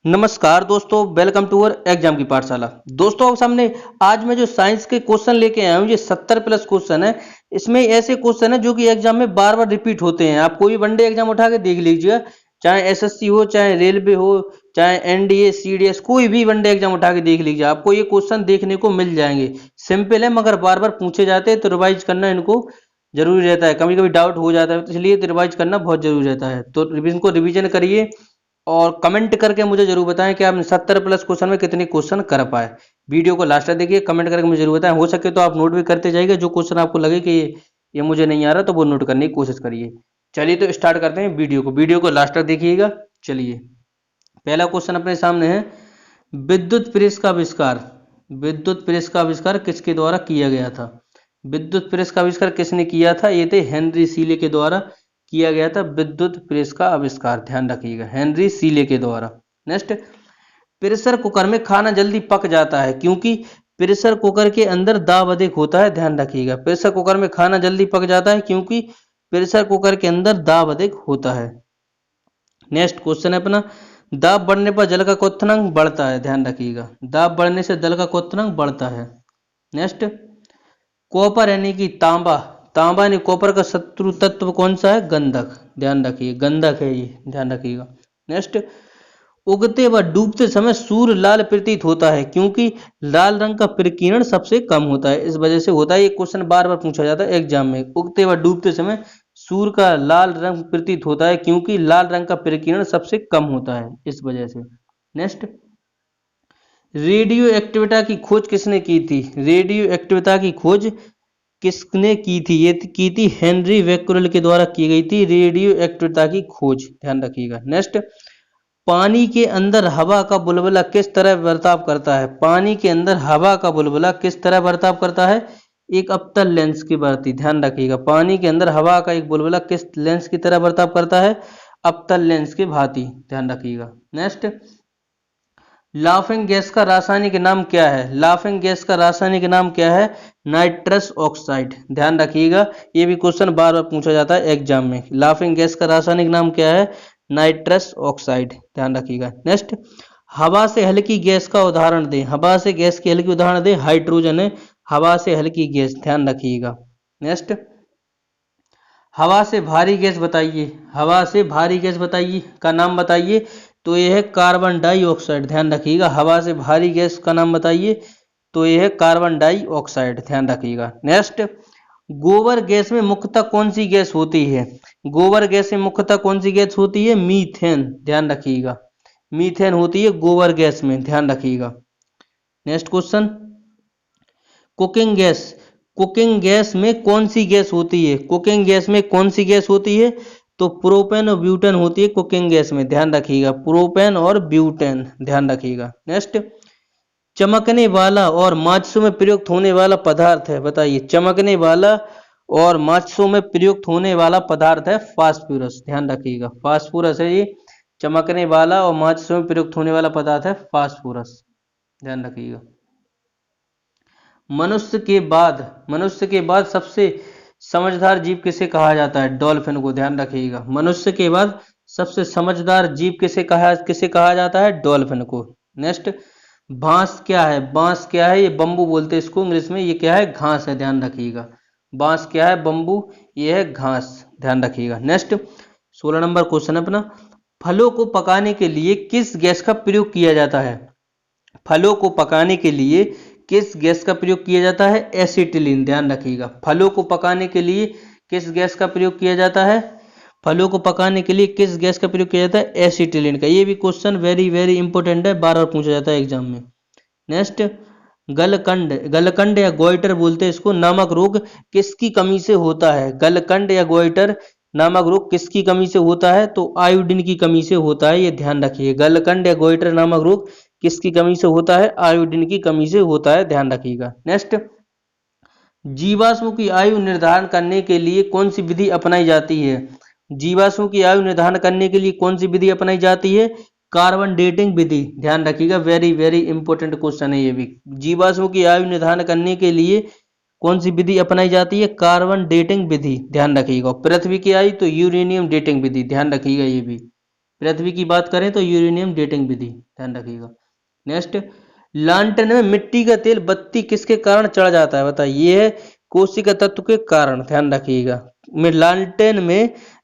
नमस्कार दोस्तों, welcome to our exam की पाठशाला। दोस्तों अब सामने आज मैं जो साइंस के क्वेश्चन लेके आया हूँ, ये 70 प्लस क्वेश्चन है। इसमें ऐसे क्वेश्चन है जो कि एग्जाम में बार बार रिपीट होते हैं। आप कोई भी वनडे एग्जाम उठा के देख लीजिए, चाहे एसएससी हो, चाहे रेलवे हो, चाहे एनडीए सीडीएस, कोई भी वनडे एग्जाम उठा के देख लीजिए, आपको ये क्वेश्चन देखने को मिल जाएंगे। सिंपल है मगर बार बार पूछे जाते हैं, तो रिवाइज करना इनको जरूरी रहता है। कभी कभी डाउट हो जाता है, तो इसलिए तो रिवाइज करना बहुत जरूरी रहता है। तो इनको रिविजन करिए और कमेंट करके मुझे जरूर बताएं कि आपने 70 प्लस क्वेश्चन में कितने क्वेश्चन कर पाए। वीडियो को लास्ट तक देखिए, कमेंट करके मुझे जरूर बताएं। हो सके तो आप नोट भी करते जाइएगा, जो क्वेश्चन आपको लगे कि ये मुझे नहीं आ रहा तो वो नोट करने की कोशिश करिए। चलिए तो स्टार्ट करते हैं वीडियो को लास्ट तक देखिएगा। चलिए, पहला क्वेश्चन अपने सामने है, विद्युत प्रेस का आविष्कार। विद्युत प्रेस का आविष्कार किसके द्वारा किया गया था? विद्युत प्रेस का आविष्कार किसने किया था? ये थे हेनरी सीले के द्वारा किया गया था विद्युत प्रेस का आविष्कार। ध्यान रखिएगा, हेनरी सीले के द्वारा। नेक्स्ट, प्रेशर कुकर में खाना जल्दी पक जाता है क्योंकि प्रेशर कुकर के अंदर दाब अधिक होता है। ध्यान रखिएगा, प्रेशर कुकर में खाना जल्दी पक जाता है क्योंकि प्रेशर कुकर के अंदर दाब अधिक होता है। नेक्स्ट क्वेश्चन है अपना, दाब बढ़ने पर जल का क्वथनांक बढ़ता है। ध्यान रखिएगा, दाब बढ़ने से जल का क्वथनांक बढ़ता है। नेक्स्ट, कॉपर यानी कि तांबा, तांबा यानी कॉपर का शत्रु तत्व कौन सा है? गंधक। ध्यान रखिए, गंधक है ये, ध्यान रखिएगा। नेक्स्ट, उगते व डूबते समय सूर्य लाल प्रतीत होता है क्योंकि लाल रंग का प्रकीर्णन सबसे कम होता है। इस वजह से होता है। ये क्वेश्चन बार बार पूछा जाता है एग्जाम में। उगते व डूबते समय सूर्य का लाल रंग प्रतीत होता है क्योंकि लाल रंग का प्रकीर्णन सबसे कम होता है, इस वजह से। नेक्स्ट, रेडियो एक्टिविटा की खोज किसने की थी? रेडियो एक्टिविटा की खोज किसने की थी? ये की थी हेनरी बेक्वेरेल के द्वारा की गई थी रेडियो एक्टिविटा की खोज। ध्यान रखिएगा। नेक्स्ट, पानी के अंदर हवा का बुलबुला किस तरह बर्ताव करता है? पानी के अंदर हवा का बुलबुला किस तरह बर्ताव करता है? एक अवतल लेंस की भांति। ध्यान रखिएगा, पानी के अंदर हवा का एक बुलबुला किस लेंस की तरह बर्ताव करता है? अवतल लेंस की भांति। ध्यान रखिएगा। नेक्स्ट, लाफिंग गैस का रासायनिक नाम क्या है? लाफिंग गैस का रासायनिक नाम क्या है? Nitrous oxide. ध्यान रखिएगा, ये भी क्वेश्चन बार बार पूछा जाता है एग्जाम में। लाफिंग गैस का रासायनिक नाम क्या है? Nitrous oxide. ध्यान रखिएगा। नेक्स्ट, हवा से हल्की गैस का उदाहरण दें। हवा से गैस की हल्की उदाहरण दें। हाइड्रोजन है हवा से हल्की गैस। ध्यान रखिएगा। नेक्स्ट, हवा से भारी गैस बताइए। हवा से भारी गैस बताइए का नाम बताइए, तो यह है कार्बन डाइऑक्साइड। ध्यान रखिएगा, हवा से भारी गैस का नाम बताइए, तो यह है कार्बन डाइऑक्साइड। ध्यान रखिएगा। नेक्स्ट, गोबर गैस में मुख्यतः कौन सी गैस होती है? गोबर गैस में मुख्यतः कौन सी गैस होती है? मीथेन। ध्यान रखिएगा, मीथेन होती है गोबर गैस में। ध्यान रखिएगा। Next question, cooking gas. Cooking gas में कौन सी गैस होती है? कुकिंग गैस में कौन सी गैस होती है? तो प्रोपेन और ब्यूटेन होती है कुकिंग गैस में। ध्यान रखिएगा, प्रोपेन और ब्यूटेन। ध्यान रखिएगा। नेक्स्ट, चमकने वाला और माचिसों में प्रयुक्त होने वाला पदार्थ है, बताइए। चमकने वाला और माचिसों में प्रयुक्त होने वाला पदार्थ है फास्फोरस। ध्यान रखिएगा, फास्फोरस है ये। चमकने वाला और माचिसों में प्रयुक्त होने वाला पदार्थ है फास्फोरस। ध्यान रखिएगा। मनुष्य के बाद सबसे समझदार जीव किसे कहा जाता है? डॉल्फिन को। ध्यान रखिएगा, मनुष्य के बाद सबसे समझदार जीव किसे कहा जाता है? डॉल्फिन को। नेक्स्ट, बांस क्या है? बांस क्या है? ये बम्बू बोलते हैं इसको इंग्लिश में। ये क्या है? घास है। ध्यान रखिएगा, बांस क्या है? बम्बू। ये है घास। ध्यान रखिएगा। नेक्स्ट, 16 नंबर क्वेश्चन अपना, फलों को पकाने के लिए किस गैस का प्रयोग किया जाता है? फलों को पकाने के लिए किस गैस का प्रयोग किया जाता है? एसिटिलीन। ध्यान रखिएगा, फलों को पकाने के लिए किस गैस का प्रयोग किया जाता है? फलों को पकाने के लिए किस गैस का प्रयोग किया जाता है? एसिटिलीन का। ये भी क्वेश्चन वेरी वेरी इंपॉर्टेंट है, बार बार पूछा जाता है एग्जाम में। नेक्स्ट, गलकंड। गलकंड या गोइटर बोलते हैं इसको, नामक रोग किसकी कमी से होता है? गलकंड या गोइटर नामक रोग किसकी कमी से होता है? तो आयोडीन की कमी से होता है। ये ध्यान रखिए, गलकंड या गोइटर नामक रोग किसकी कमी से होता है? आयोडीन की कमी से होता है। ध्यान रखिएगा। नेक्स्ट, जीवाश्मों की आयु निर्धारण करने के लिए कौन सी विधि अपनाई जाती है? जीवाश्मों की आयु निर्धारण करने के लिए कौन सी विधि अपनाई जाती है? कार्बन डेटिंग विधि। ध्यान रखिएगा, वेरी वेरी इंपॉर्टेंट क्वेश्चन है ये भी। जीवाश्मों की आयु निर्धारण करने के लिए कौन सी विधि अपनाई जाती है? कार्बन डेटिंग विधि। ध्यान रखिएगा। पृथ्वी की आयु तो यूरेनियम डेटिंग विधि। ध्यान रखिएगा ये भी। पृथ्वी की बात करें तो यूरेनियम डेटिंग विधि, ध्यान रखिएगा। नेक्स्ट, लालटेन में मिट्टी का तेल बत्ती किसके कारण चढ़ जाता है, बताइए। ये है कोशिका तत्व के कारण, ध्यान रखिएगा।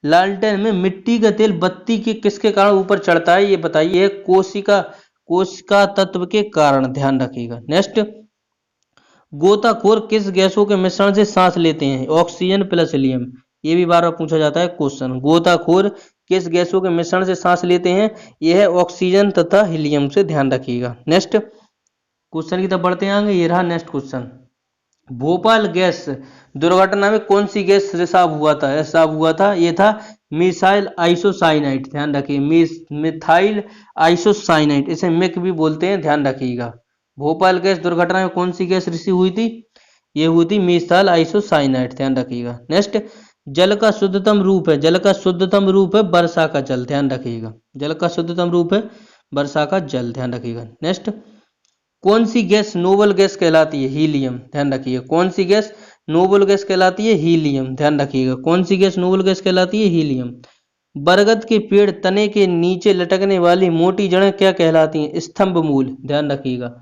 लालटेन में मिट्टी का तेल बत्ती के किसके कारण ऊपर चढ़ता है, ये बताइए। ये कोशिका कोशिका तत्व के कारण, ध्यान रखिएगा। नेक्स्ट, गोताखोर किस गैसों के मिश्रण से सांस लेते हैं, ऑक्सीजन प्लस हीलियम। ये भी बार बार पूछा जाता है क्वेश्चन। गोताखोर किस गैसों के मिश्रण से सांस लेते हैं, यह है ऑक्सीजन तथा हीलियम से, ध्यान रखिएगा। नेक्स्ट क्वेश्चन की तरफ बढ़ते हैं आगे। ये रहा नेक्स्ट क्वेश्चन। भोपाल गैस दुर्घटना में कौन सी गैस रिसाव हुआ था, रिसाव हुआ था, ये था मिसाइल आइसोसाइनाइड, ध्यान रखिए। मिथाइल आइसोसाइनाइड, इसे मिक भी बोलते हैं, ध्यान रखिएगा। भोपाल गैस दुर्घटना में कौन सी गैस रिसीव हुई थी, ये हुई थी मिसाइल आइसोसाइनाइड, ध्यान रखिएगा। नेक्स्ट, जल का शुद्धतम रूप है, जल का शुद्धतम रूप है वर्षा का जल, ध्यान रखिएगा। जल का शुद्धतम रूप है वर्षा का जल, ध्यान रखिएगा। नेक्स्ट, कौन सी गैस नोबल गैस कहलाती है, हीलियम, ध्यान रखिएगा। कौन सी गैस नोबल गैस कहलाती है, हीलियम, ध्यान रखिएगा। कौन सी गैस नोबल गैस कहलाती है, हीलियम। बरगद के पेड़ तने के नीचे लटकने वाली मोटी जड़ें क्या कहलाती हैं, स्तंभ मूल, ध्यान रखिएगा।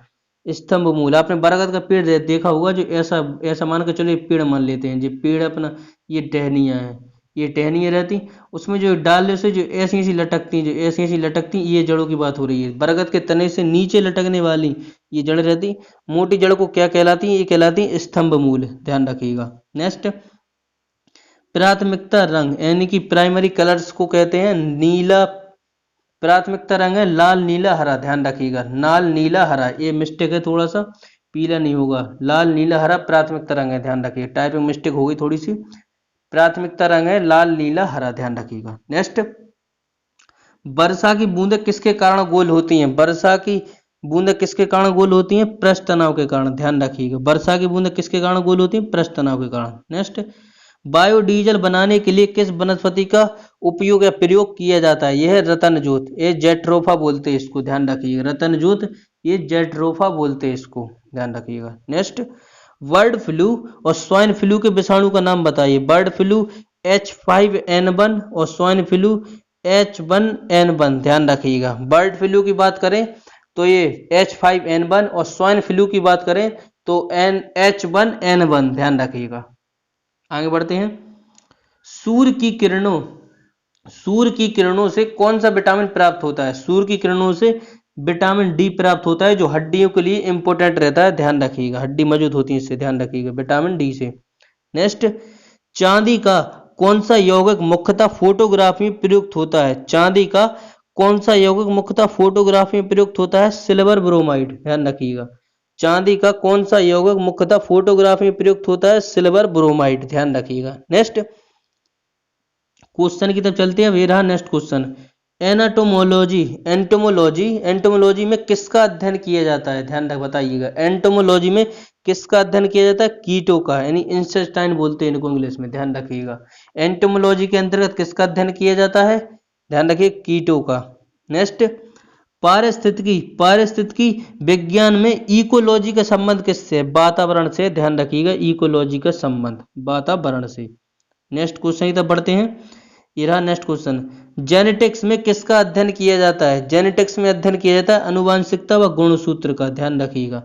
स्तंभ मूल, आपने बरगद का पेड़ देखा होगा, जो ऐसा ऐसा मान के चलो, पेड़ मान लेते हैं, जो पेड़ अपना ये टहनियाँ हैं, ये टहनियाँ रहती, उसमें जो डाल से जो ऐसी ऐसी लटकती, जो ऐसी ऐसी लटकती, ये जड़ों की बात हो रही है। बरगद के तने से नीचे लटकने वाली ये जड़ रहती, मोटी जड़ को क्या कहलाती है, ये कहलाती है स्तंभ मूल, ध्यान रखिएगा। नेक्स्ट, प्राथमिकता रंग यानी कि प्राइमरी कलर्स को कहते हैं नीला, प्राथमिकता रंग है लाल नीला हरा, ध्यान रखिएगा। लाल नीला हरा, ये मिस्टेक है थोड़ा सा, पीला नहीं होगा, लाल नीला हरा प्राथमिकता रंग है, ध्यान रखिए। टाइपिंग मिस्टेक हो गई थोड़ी सी, प्राथमिकता रंग है लाल नीला हरा, ध्यान रखिएगा। नेक्स्ट, वर्षा की बूंदें किसके कारण गोल होती हैं, वर्षा की बूंदें किसके कारण गोल होती हैं, पृष्ठ तनाव के कारण, ध्यान रखिएगा। वर्षा की बूंदें किसके कारण गोल होती हैं, पृष्ठ तनाव के कारण। नेक्स्ट, बायोडीजल बनाने के लिए किस वनस्पति का उपयोग या प्रयोग किया जाता है, यह है रतनजोत, ये जेट्रोफा बोलते हैं इसको, ध्यान रखिएगा। रतनजोत, ये जेट्रोफा बोलते हैं इसको, ध्यान रखिएगा। नेक्स्ट, बर्ड फ्लू और स्वाइन फ्लू के विषाणु का नाम बताइए। बर्ड फ्लू H5N1 और स्वाइन फ्लू H1N1, ध्यान रखिएगा। बर्ड फ्लू की बात करें तो ये H5N1 और स्वाइन फ्लू की बात करें तो H1N1, ध्यान रखिएगा। आगे बढ़ते हैं। सूर्य की किरणों से कौन सा विटामिन प्राप्त होता है, सूर्य की किरणों से विटामिन डी प्राप्त होता है, जो हड्डियों के लिए इंपॉर्टेंट रहता है, ध्यान रखिएगा। हड्डी मजबूत होती है इससे, ध्यान रखिएगा, विटामिन डी से। नेक्स्ट, चांदी का कौन सा यौगिक मुख्यतः फोटोग्राफी में प्रयुक्त होता है, चांदी का कौन सा यौगिक मुख्यतः फोटोग्राफी में प्रयुक्त होता है, सिल्वर ब्रोमाइड, ध्यान रखिएगा। चांदी का कौन सा यौगिक मुख्यतः फोटोग्राफी में प्रयुक्त होता है, सिल्वर ब्रोमाइड, ध्यान रखिएगा। नेक्स्ट क्वेश्चन की तरफ चलते हैं। ये रहा नेक्स्ट क्वेश्चन। एंटोमोलॉजी में किसका अध्ययन किया जाता है, ध्यान रख बताइएगा। एंटोमोलॉजी में किसका अध्ययन किया जाता है, कीटों का, यानी इंसेस्टाइन बोलते हैं इनको इंग्लिश में, ध्यान रखिएगा। एंटोमोलॉजी के अंतर्गत किसका अध्ययन किया जाता है, ध्यान रखिए, कीटों का। नेक्स्ट, पारिस्थितिकी विज्ञान में इकोलॉजी का संबंध किससे, वातावरण से, ध्यान रखिएगा। इकोलॉजी का संबंध वातावरण से। नेक्स्ट क्वेश्चन की तरफ बढ़ते हैं। ये रहा नेक्स्ट क्वेश्चन। जेनेटिक्स में किसका अध्ययन किया जाता है, जेनेटिक्स में अध्ययन किया जाता है अनुवांशिकता व गुणसूत्र का, ध्यान रखिएगा।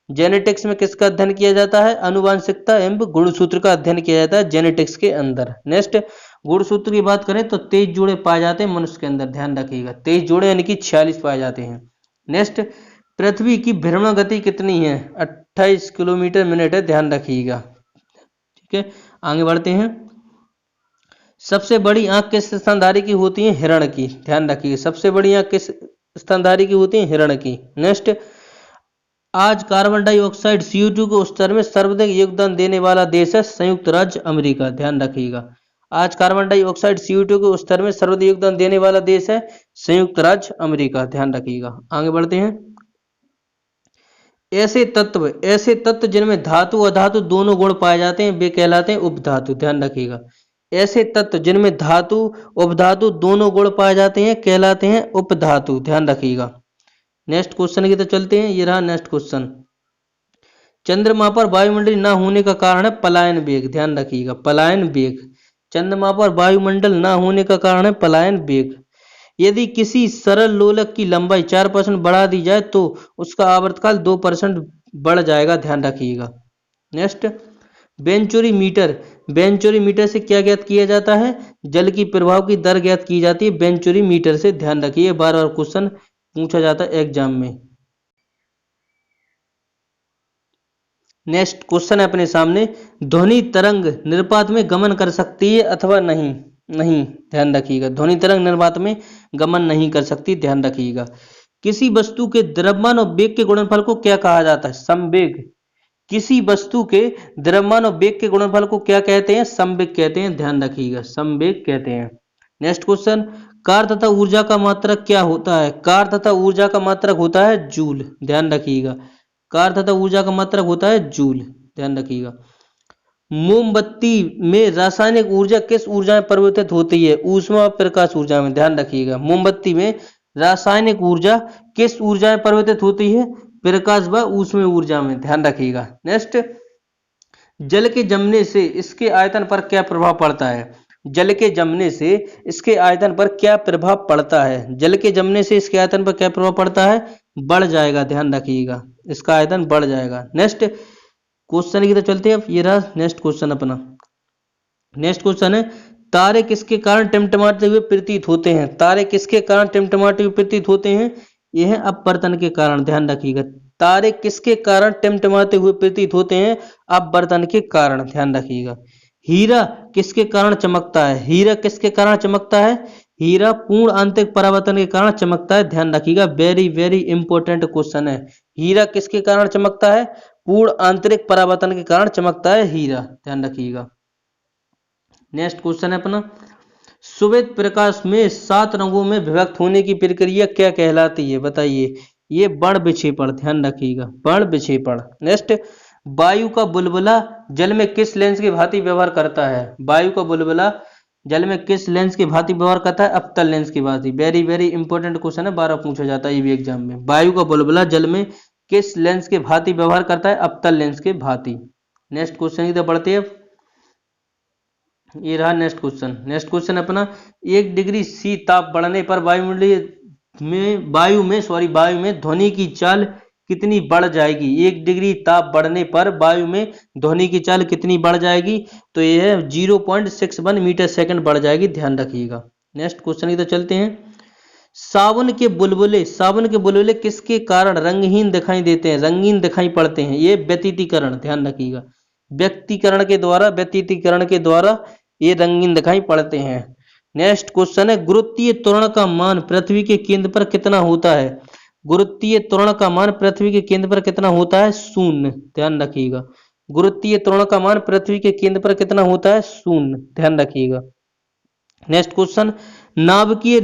जेनेटिक्स में किसका अध्ययन किया जाता है, अनुवांशिकता एवं गुणसूत्र का अध्ययन किया जाता है जेनेटिक्स के अंदर। नेक्स्ट, गुणसूत्र की बात करें तो 23 जोड़े पाए जाते हैं मनुष्य के अंदर, ध्यान रखिएगा। 23 जोड़े यानी कि 46 पाए जाते हैं। नेक्स्ट, पृथ्वी की भ्रमण गति कितनी है, 28 किलोमीटर मिनट है, ध्यान रखिएगा। ठीक है, आगे बढ़ते हैं। सबसे बड़ी आंख किस स्तनधारी की होती है, हिरण की, ध्यान रखिए। सबसे बड़ी आंख किस स्तनधारी की होती है, हिरण की। नेक्स्ट, आज कार्बन डाइऑक्साइड CO2 के स्तर में सर्वाधिक योगदान देने वाला देश है संयुक्त राज्य अमेरिका, ध्यान रखिएगा। आज कार्बन डाइऑक्साइड CO2 के स्तर में सर्वाधिक योगदान देने वाला देश है संयुक्त राज्य अमेरिका, ध्यान रखिएगा। आगे बढ़ते हैं। ऐसे तत्व जिनमें धातु अधातु दोनों गुण पाए जाते हैं वे कहलाते हैं उपधातु, ध्यान रखिएगा। ऐसे तत्व जिनमें धातु उपधातु दोनों गुण पाए जाते हैं कहलाते हैं उपधातु, ध्यान रखिएगा। नेक्स्ट क्वेश्चन की तरफ चलते हैं। ये रहा नेक्स्ट क्वेश्चन। चंद्रमा पर वायुमंडल न होने का कारण है पलायन वेग, ध्यान रखिएगा। पलायन वेग, चंद्रमा पर वायुमंडल न होने का कारण है पलायन वेग। यदि किसी सरल लोलक की लंबाई 4% बढ़ा दी जाए तो उसका आवर्तकाल 2% बढ़ जाएगा, ध्यान रखिएगा। नेक्स्ट, बेंचोरीमीटर। बेंचोरीमीटर से क्या ज्ञात किया जाता है? जल की प्रवाह की दर ज्ञात की जाती है बेंचोरीमीटर से, ध्यान रखिए, बार बार क्वेश्चन पूछा जाता है एग्जाम में। नेक्स्ट क्वेश्चन है अपने सामने, ध्वनि तरंग निर्वात में गमन कर सकती है अथवा नहीं? नहीं, ध्यान रखिएगा, ध्वनि तरंग निर्वात में गमन नहीं कर सकती, ध्यान रखिएगा। किसी वस्तु के द्रव्यमान और वेग के गुणनफल को क्या कहा जाता है? संवेग। किसी वस्तु के द्रव्यमान और वेग के गुणनफल को क्या कहते हैं? संवेग कहते हैं, ध्यान रखिएगा, संवेग कहते हैं। नेक्स्ट क्वेश्चन, कार्य तथा ऊर्जा का मात्रक क्या होता है? कार्य तथा ऊर्जा का मात्रक होता है जूल, ध्यान रखिएगा, कार्य तथा ऊर्जा का मात्रक होता है जूल, ध्यान रखिएगा। मोमबत्ती में रासायनिक ऊर्जा किस ऊर्जा में परिवर्तित होती है? ऊष्मा और प्रकाश ऊर्जा में, ध्यान रखिएगा। मोमबत्ती में रासायनिक ऊर्जा किस ऊर्जा में परिवर्तित होती है? प्रकाश व ऊष्मीय ऊर्जा में, ध्यान रखिएगा। नेक्स्ट, जल के जमने से इसके आयतन पर क्या प्रभाव पड़ता है? जल के जमने से इसके आयतन पर क्या प्रभाव पड़ता है? जल के जमने से इसके आयतन पर क्या प्रभाव पड़ता है? बढ़ जाएगा, ध्यान रखिएगा, इसका आयतन बढ़ जाएगा। नेक्स्ट क्वेश्चन की तरफ चलते हैं। ये रहा नेक्स्ट क्वेश्चन अपना। नेक्स्ट क्वेश्चन है, तारे किसके कारण टिमटिमाते हुए प्रतीत होते हैं? तारे किसके कारण टिमटिमाते हुए प्रतीत होते हैं? यह है अपवर्तन के कारण, ध्यान रखिएगा। तारे किसके कारण टिमटिमाते हुए प्रतीत होते हैं? अपवर्तन के कारण, ध्यान रखिएगा। हीरा किसके कारण चमकता है? हीरा किसके कारण चमकता है? हीरा पूर्ण आंतरिक परावर्तन के कारण चमकता है, ध्यान रखिएगा, वेरी वेरी इंपॉर्टेंट क्वेश्चन है। हीरा किसके कारण चमकता है? पूर्ण आंतरिक परावर्तन के कारण चमकता है हीरा, ध्यान रखिएगा। नेक्स्ट क्वेश्चन है अपना, श्वेत प्रकाश में 7 रंगों में विभक्त होने की प्रक्रिया क्या कहलाती है? बताइए। ये वर्ण विक्षेपण, ध्यान रखिएगा, वर्ण विक्षेपण। नेक्स्ट, वायु का बुलबुला जल में किस लेंस की भांति व्यवहार करता है? वायु का बुलबुला जल में किस लेंस की भांति व्यवहार करता है? अवतल लेंस की भांति, वेरी वेरी इंपॉर्टेंट क्वेश्चन है, 12 पूछा जाता है ये भी एग्जाम में। वायु का बुलबुला जल में किस लेंस के भांति व्यवहार करता है? अवतल लेंस के भांति। नेक्स्ट क्वेश्चन की तरफ बढ़ते हैं। ये रहा नेक्स्ट क्वेश्चन। नेक्स्ट क्वेश्चन अपना, 1 डिग्री सी ताप बढ़ने पर वायु में ध्वनि की चाल कितनी बढ़ जाएगी? 1 डिग्री ताप बढ़ने पर वायु में ध्वनि की चाल कितनी बढ़ जाएगी? तो यह 0.61 मीटर सेकंड बढ़ जाएगी, ध्यान रखिएगा। नेक्स्ट क्वेश्चन की तरफ चलते हैं। सावन के बुलबुले किसके कारण रंगहीन दिखाई देते हैं? रंगीन दिखाई पड़ते हैं, ये व्यतितीकरण, ध्यान रखिएगा, व्यतितीकरण के द्वारा ये रंगीन दिखाई पड़ते हैं। नेक्स्ट क्वेश्चन है, गुरुत्वीय त्वरण का मान पृथ्वी के केंद्र पर कितना होता है? गुरुत्वीय त्वरण का मान पृथ्वी के केंद्र पर कितना होता है? 0, ध्यान रखिएगा। गुरुत्वीय त्वरण का मान पृथ्वी के केंद्र पर कितना होता है? 0, ध्यान रखिएगा। नेक्स्ट क्वेश्चन, नाभिकीय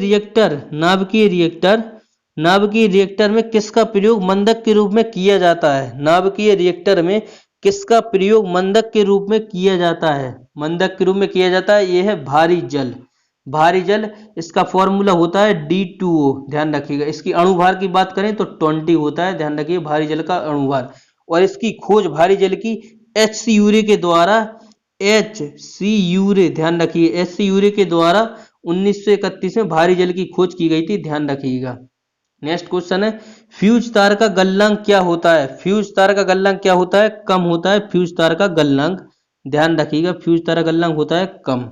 रिएक्टर में किसका प्रयोग मंदक के रूप में किया जाता है? नाभिकीय रिएक्टर में किसका प्रयोग मंदक के रूप में किया जाता है? मंदक के रूप में किया जाता है, यह है भारी जल। भारी जल, इसका फॉर्मूला होता है D2O, ध्यान रखिएगा। इसकी अणुभार की बात करें तो 20 होता है, ध्यान रखिए, भारी जल का अणुभार। और इसकी खोज भारी जल की HC यूरे के द्वारा, ध्यान रखिए, HC यूरे के द्वारा 1931 में भारी जल की खोज की गई थी, ध्यान रखिएगा। नेक्स्ट क्वेश्चन है, फ्यूज तार का गलनांक क्या होता है? फ्यूज तार का गलनांक क्या होता है? कम होता है फ्यूज तार का गलनांक, ध्यान रखिएगा, फ्यूज तार का गलनांक होता है कम।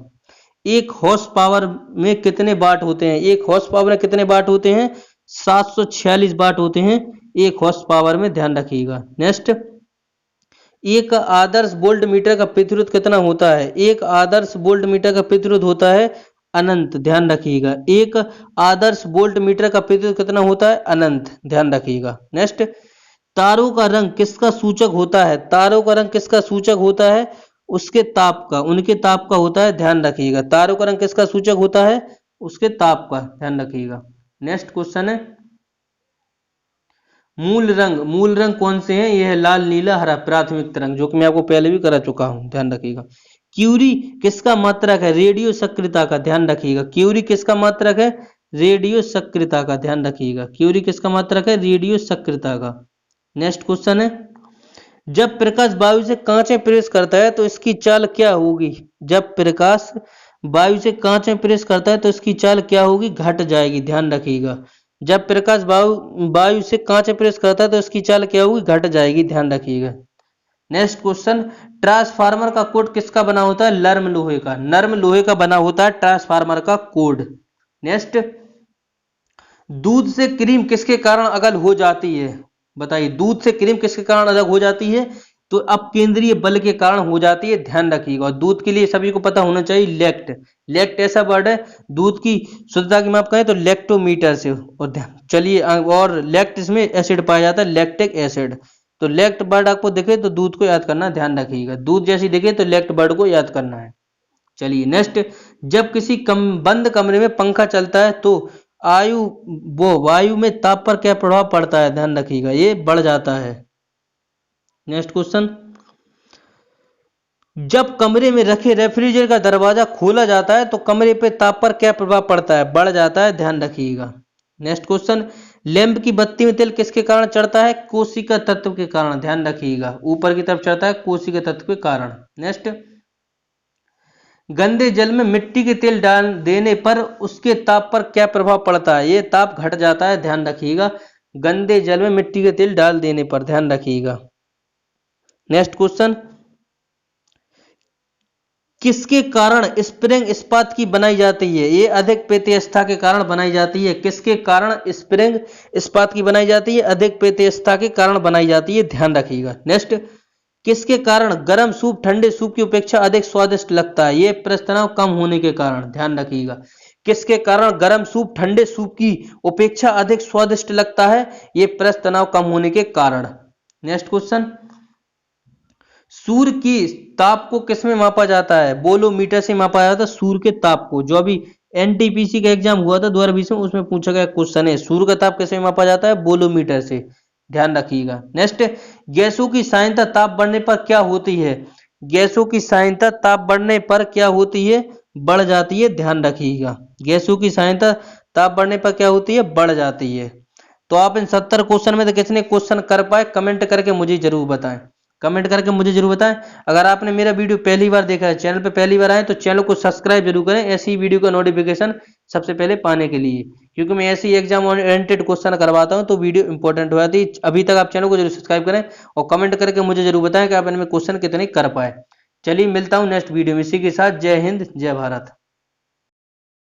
1 हॉर्स पावर में कितने वाट होते हैं? 1 हॉर्स पावर में कितने वाट होते हैं? 746 वाट होते हैं 1 हॉर्स पावर में, ध्यान रखिएगा। नेक्स्ट, एक आदर्श वोल्ट मीटर का प्रतिरोध कितना होता है? एक आदर्श वोल्ट मीटर का प्रतिरोध होता है अनंत, ध्यान रखिएगा। एक आदर्श वोल्ट मीटर का प्रतिरोध कितना होता है? अनंत, ध्यान रखिएगा। नेक्स्ट, तारों का रंग किसका सूचक होता है? तारों का रंग किसका सूचक होता है? उसके ताप का, उनके ताप का होता है, ध्यान रखिएगा। तारों का रंग किसका सूचक होता है? उसके ताप का, ध्यान रखिएगा। नेक्स्ट क्वेश्चन है, मूल रंग कौन से हैं? यह है लाल, नीला, हरा, प्राथमिक तरंग, जो कि मैं आपको पहले भी करा चुका हूं, ध्यान रखिएगा। क्यूरी किसका मात्रक है? रेडियो सक्रियता का, ध्यान रखिएगा। क्यूरी किसका मात्रक है? रेडियो सक्रियता का, ध्यान रखिएगा। क्यूरी किसका मात्रक है? रेडियो सक्रियता का। नेक्स्ट क्वेश्चन है, जब प्रकाश वायु से कांच में प्रवेश करता है तो इसकी चाल क्या होगी? जब प्रकाश वायु से कांच में प्रेस करता है तो इसकी चाल क्या होगी, घट जाएगी, ध्यान रखिएगा। जब प्रकाश वायु से कांच में प्रेस करता है तो इसकी चाल क्या होगी, घट जाएगी, ध्यान रखिएगा। नेक्स्ट क्वेश्चन, ट्रांसफार्मर का कोड किसका बना होता है, नर्म लोहे का। नर्म लोहे का बना होता है ट्रांसफार्मर का कोड। नेक्स्ट, दूध से क्रीम किसके कारण अलग हो जाती है, बताइए दूध से क्रीम किसके कारण अलग हो जाती है, तो अब केंद्रीय बल के कारण हो जाती है, ध्यान रखिएगा। और दूध के लिए सभी को पता होना चाहिए लेक्ट। लेक्ट ऐसा वर्ड है, दूध की शुद्धता की माप करें तो लेक्टोमीटर से। और चलिए, और लेक्ट इसमें एसिड पाया जाता है, लैक्टिक एसिड। तो लेक्ट वर्ड आपको दिखे तो दूध को याद करना, ध्यान रखिएगा। दूध जैसी दिखे तो लेक्ट वर्ड को याद करना है। चलिए नेक्स्ट, जब किसी बंद कमरे में पंखा चलता है तो वायु में ताप पर क्या प्रभाव पड़ता है, ध्यान रखिएगा, ये बढ़ जाता है। नेक्स्ट क्वेश्चन, जब कमरे में रखे रेफ्रिजरेटर का दरवाजा खोला जाता है तो कमरे पे ताप पर क्या प्रभाव पड़ता है, बढ़ जाता है, ध्यान रखिएगा। नेक्स्ट क्वेश्चन, लैंप की बत्ती में तेल किसके कारण चढ़ता है, कोशिका तत्व के कारण, ध्यान रखिएगा, ऊपर की तरफ चढ़ता है कोशिका तत्व के कारण। नेक्स्ट, गंदे जल में मिट्टी के तेल डाल देने पर उसके ताप पर क्या प्रभाव पड़ता है, ये ताप घट जाता है, ध्यान रखिएगा। गंदे जल में मिट्टी के तेल डाल देने पर, ध्यान रखिएगा। नेक्स्ट क्वेश्चन, किसके कारण स्प्रिंग इस्पात की बनाई जाती है, ये अधिक पेतयस्था के कारण बनाई जाती है। किसके कारण स्प्रिंग इस्पात की बनाई जाती है, अधिक पेतयस्था के कारण बनाई जाती है, ध्यान रखिएगा। नेक्स्ट, किसके कारण गर्म सूप ठंडे सूप की अपेक्षा अधिक स्वादिष्ट लगता है, ये प्रस्तनाव कम होने के कारण, ध्यान रखिएगा। किसके कारण गर्म सूप ठंडे सूप की अपेक्षा अधिक स्वादिष्ट लगता है, ये प्रस्तनाव कम होने के कारण। नेक्स्ट क्वेश्चन, सूर्य की ताप को किस में मापा जाता है, बोलोमीटर से मापा जाता है सूर्य के ताप को। जो अभी एनटीपीसी का एग्जाम हुआ था 2020 में, उसमें पूछा गया क्वेश्चन है, सूर्य का ताप कैसे मापा जाता है, बोलोमीटर से, ध्यान रखिएगा। नेक्स्ट, गैसों की सांद्रता ताप बढ़ने पर क्या होती है, गैसों की सांद्रता ताप बढ़ने पर क्या होती है, बढ़ जाती है, ध्यान रखिएगा। गैसों की सांद्रता ताप बढ़ने पर क्या होती है, बढ़ जाती है। तो आप इन 70 क्वेश्चन में से कितने क्वेश्चन कर पाए, कमेंट करके मुझे जरूर बताएं, कमेंट करके मुझे जरूर बताएं। अगर आपने मेरा वीडियो पहली बार देखा है, चैनल पे पहली बार आए तो चैनल को सब्सक्राइब जरूर करें, ऐसी वीडियो का नोटिफिकेशन सबसे पहले पाने के लिए, क्योंकि मैं ऐसे ही एग्जाम ओरिएंटेड क्वेश्चन करवाता हूं तो वीडियो इंपॉर्टेंट हो जाती है। अभी तक आप चैनल को जरूर सब्सक्राइब करें और कमेंट करके मुझे जरूर बताएं कि आप इनमें क्वेश्चन कितने कर पाए। चलिए मिलता हूं नेक्स्ट वीडियो में, इसी के साथ जय हिंद जय भारत।